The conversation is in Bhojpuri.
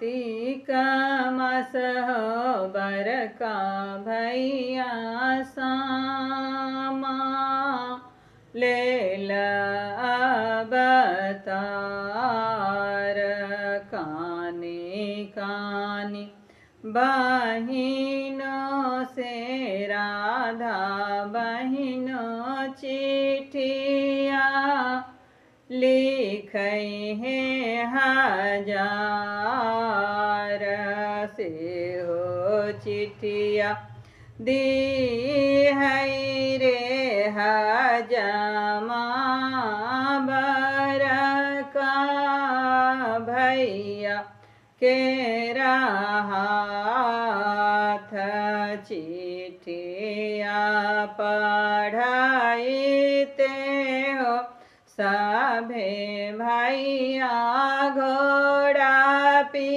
कार्तिक मास हो बरका भैया सामा लेल अवतार कानी कानी बहिनों से राधा बहिनों चिट्ठिया लिखै है हजार से हो चिट्ठिया दी है रे हजमा बरका भैया के हाथ चिट्ठिया पढ़ाईते हो सभे भैया घोड़ा